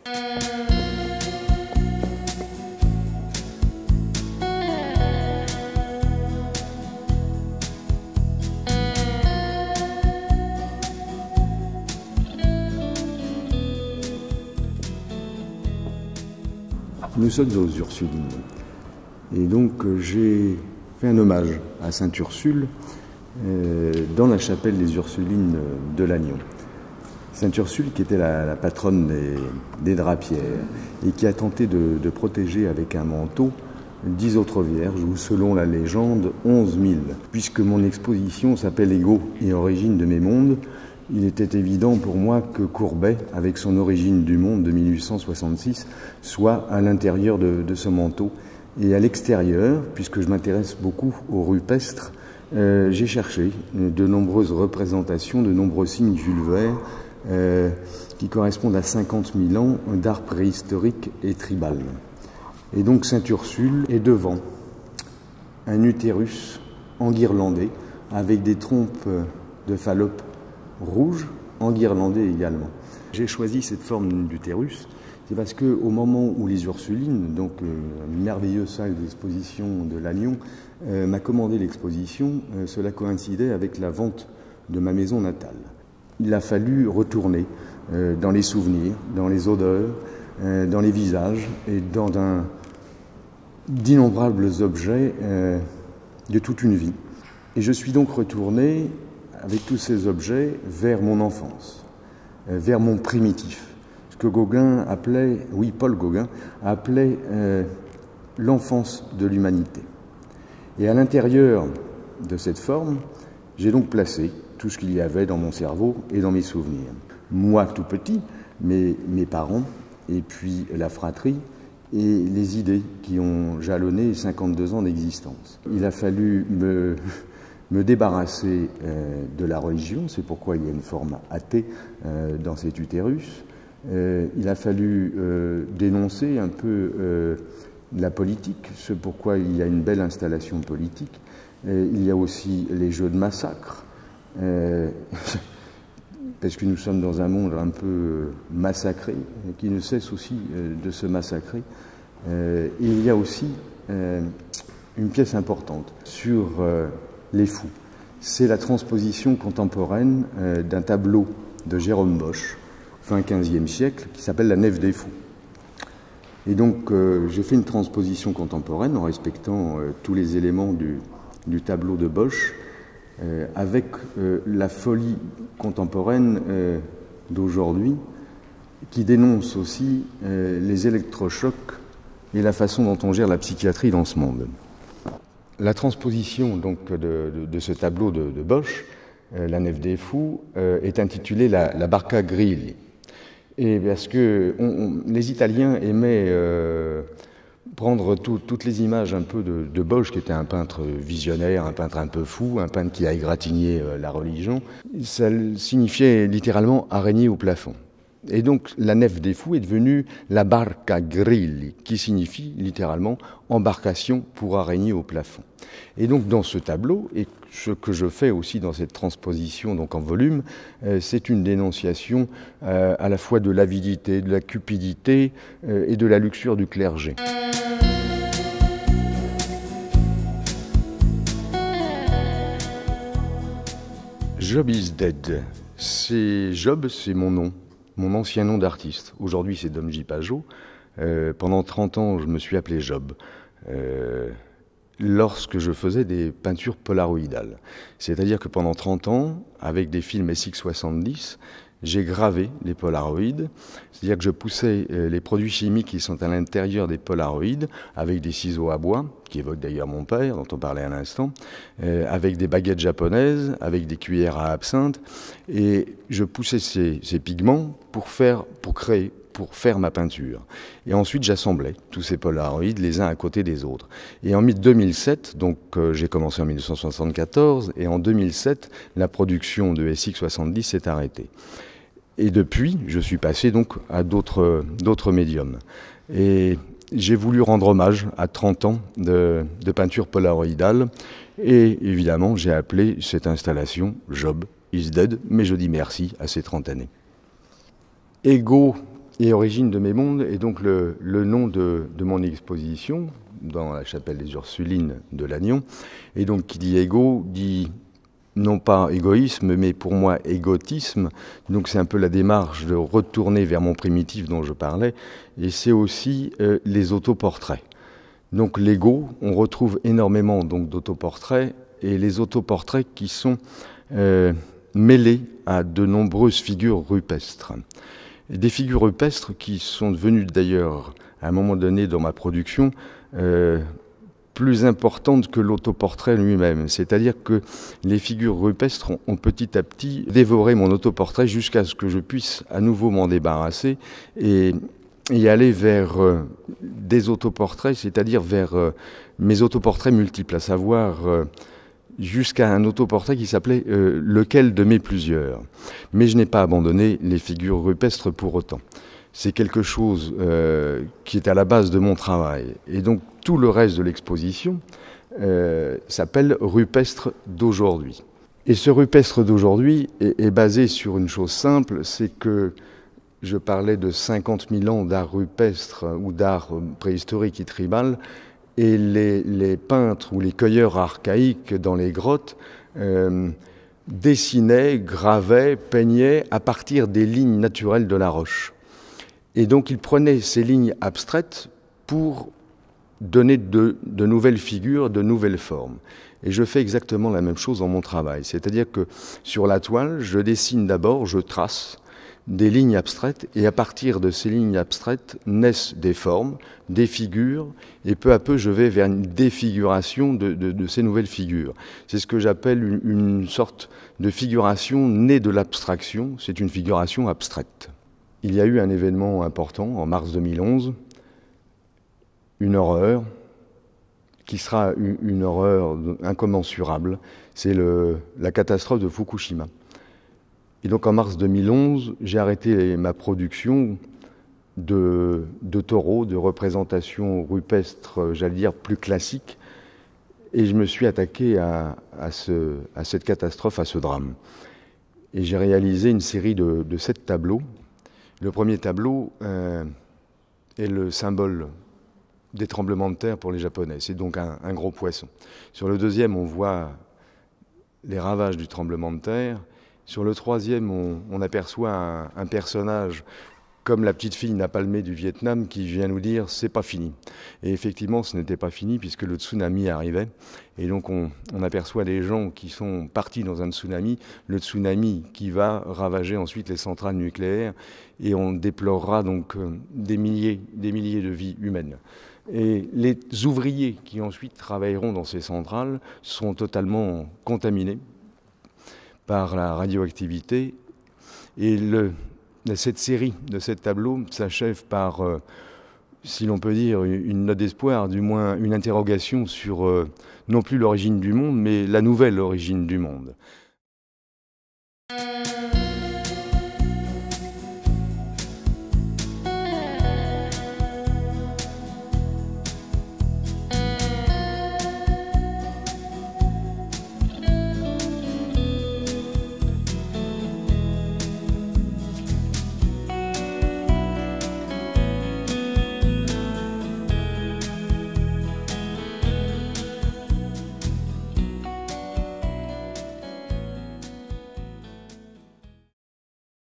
Nous sommes aux Ursulines. Et donc j'ai fait un hommage à Sainte Ursule dans la chapelle des Ursulines de Lannion. Sainte Ursule qui était la patronne des drapières et qui a tenté de protéger avec un manteau 10 autres vierges, ou selon la légende, 11 000. Puisque mon exposition s'appelle « Ego et origine de mes mondes », il était évident pour moi que Courbet, avec son Origine du monde de 1866, soit à l'intérieur de ce manteau. Et à l'extérieur, puisque je m'intéresse beaucoup aux rupestres, j'ai cherché de nombreuses représentations, de nombreux signes vulvaires qui correspondent à 50 000 ans d'art préhistorique et tribal. Et donc Sainte Ursule est devant un utérus enguirlandé avec des trompes de Fallope rouges, enguirlandées également. J'ai choisi cette forme d'utérus, c'est parce qu'au moment où les Ursulines, donc une merveilleuse salle d'exposition de Lannion, m'a commandé l'exposition, cela coïncidait avec la vente de ma maison natale. Il a fallu retourner dans les souvenirs, dans les odeurs, dans les visages et dans d'innombrables objets de toute une vie. Et je suis donc retourné avec tous ces objets vers mon enfance, vers mon primitif, ce que Gauguin appelait, oui, Paul Gauguin, appelait l'enfance de l'humanité. Et à l'intérieur de cette forme, j'ai donc placé tout ce qu'il y avait dans mon cerveau et dans mes souvenirs. Moi tout petit, mes parents, et puis la fratrie, et les idées qui ont jalonné 52 ans d'existence. Il a fallu me débarrasser de la religion, c'est pourquoi il y a une forme athée dans cet utérus. Il a fallu dénoncer un peu la politique, c'est pourquoi il y a une belle installation politique. Il y a aussi les jeux de massacre, parce que nous sommes dans un monde un peu massacré, qui ne cesse aussi de se massacrer. Il y a aussi une pièce importante sur les fous. C'est la transposition contemporaine d'un tableau de Jérôme Bosch, fin XVe siècle, qui s'appelle La Nef des fous. Et donc j'ai fait une transposition contemporaine en respectant tous les éléments du tableau de Bosch, avec la folie contemporaine d'aujourd'hui, qui dénonce aussi les électrochocs et la façon dont on gère la psychiatrie dans ce monde. La transposition donc de ce tableau de Bosch, La Nef des fous, est intitulée la Barca Grilli. Et parce que les Italiens aimaient prendre toutes les images un peu de Bosch, qui était un peintre visionnaire, un peintre un peu fou, un peintre qui a égratigné la religion. Ça signifiait littéralement araignée au plafond. Et donc la Nef des fous est devenue la Barca Grilli, qui signifie littéralement embarcation pour araignée au plafond. Et donc dans ce tableau, et ce que je fais aussi dans cette transposition donc en volume, c'est une dénonciation à la fois de l'avidité, de la cupidité et de la luxure du clergé. Job is dead. Job, c'est mon nom. Mon ancien nom d'artiste. Aujourd'hui, c'est Dom J. Pajot. Pendant 30 ans, je me suis appelé Job. Lorsque je faisais des peintures polaroïdales. C'est-à-dire que pendant 30 ans, avec des films SX70, j'ai gravé les polaroïdes. C'est-à-dire que je poussais les produits chimiques qui sont à l'intérieur des polaroïdes avec des ciseaux à bois, qui évoquent d'ailleurs mon père, dont on parlait à l'instant, avec des baguettes japonaises, avec des cuillères à absinthe. Et je poussais ces pigments pour faire ma peinture. Et ensuite, j'assemblais tous ces polaroïdes les uns à côté des autres. Et en 2007, donc j'ai commencé en 1974, et en 2007, la production de SX70 s'est arrêtée. Et depuis, je suis passé donc à d'autres médiums. Et j'ai voulu rendre hommage à 30 ans de peinture polaroïdale. Et évidemment, j'ai appelé cette installation Job is dead, mais je dis merci à ces 30 années. Ego Et Origine de mes mondes est donc le nom de mon exposition dans la chapelle des Ursulines de Lannion. Et donc qui dit égo dit non pas égoïsme, mais pour moi égotisme. Donc c'est un peu la démarche de retourner vers mon primitif dont je parlais. Et c'est aussi les autoportraits. Donc l'ego, on retrouve énormément donc d'autoportraits, et les autoportraits qui sont mêlés à de nombreuses figures rupestres. Et des figures rupestres qui sont devenues d'ailleurs, à un moment donné dans ma production, plus importantes que l'autoportrait lui-même. C'est-à-dire que les figures rupestres ont petit à petit dévoré mon autoportrait jusqu'à ce que je puisse à nouveau m'en débarrasser et aller vers des autoportraits, c'est-à-dire vers mes autoportraits multiples, à savoir jusqu'à un autoportrait qui s'appelait Lequel de mes plusieurs. Mais je n'ai pas abandonné les figures rupestres pour autant. C'est quelque chose qui est à la base de mon travail. Et donc tout le reste de l'exposition s'appelle Rupestre d'aujourd'hui. Et ce rupestre d'aujourd'hui est basé sur une chose simple, c'est que je parlais de 50 000 ans d'art rupestre ou d'art préhistorique et tribal, et les peintres ou les cueilleurs archaïques dans les grottes dessinaient, gravaient, peignaient à partir des lignes naturelles de la roche. Et donc ils prenaient ces lignes abstraites pour donner de nouvelles figures, de nouvelles formes. Et je fais exactement la même chose dans mon travail. C'est-à-dire que sur la toile, je dessine d'abord, je trace des lignes abstraites, et à partir de ces lignes abstraites naissent des formes, des figures, et peu à peu je vais vers une défiguration de ces nouvelles figures. C'est ce que j'appelle une sorte de figuration née de l'abstraction, c'est une figuration abstraite. Il y a eu un événement important en mars 2011, une horreur, qui sera une horreur incommensurable, c'est la catastrophe de Fukushima. Et donc en mars 2011, j'ai arrêté ma production de taureaux, de représentations rupestres, j'allais dire plus classiques, et je me suis attaqué à cette catastrophe, à ce drame. Et j'ai réalisé une série de 7 tableaux. Le premier tableau est le symbole des tremblements de terre pour les Japonais. C'est donc un gros poisson. Sur le deuxième, on voit les ravages du tremblement de terre. Sur le troisième, on aperçoit un personnage comme la petite fille napalmée du Vietnam qui vient nous dire « c'est pas fini ». Et effectivement, ce n'était pas fini puisque le tsunami arrivait. Et donc on aperçoit des gens qui sont partis dans un tsunami, le tsunami qui va ravager ensuite les centrales nucléaires, et on déplorera donc des milliers de vies humaines. Et les ouvriers qui ensuite travailleront dans ces centrales seront totalement contaminés par la radioactivité. Et cette série de 7 tableaux s'achève par, si l'on peut dire, une note d'espoir, du moins une interrogation sur non plus l'origine du monde, mais la nouvelle origine du monde.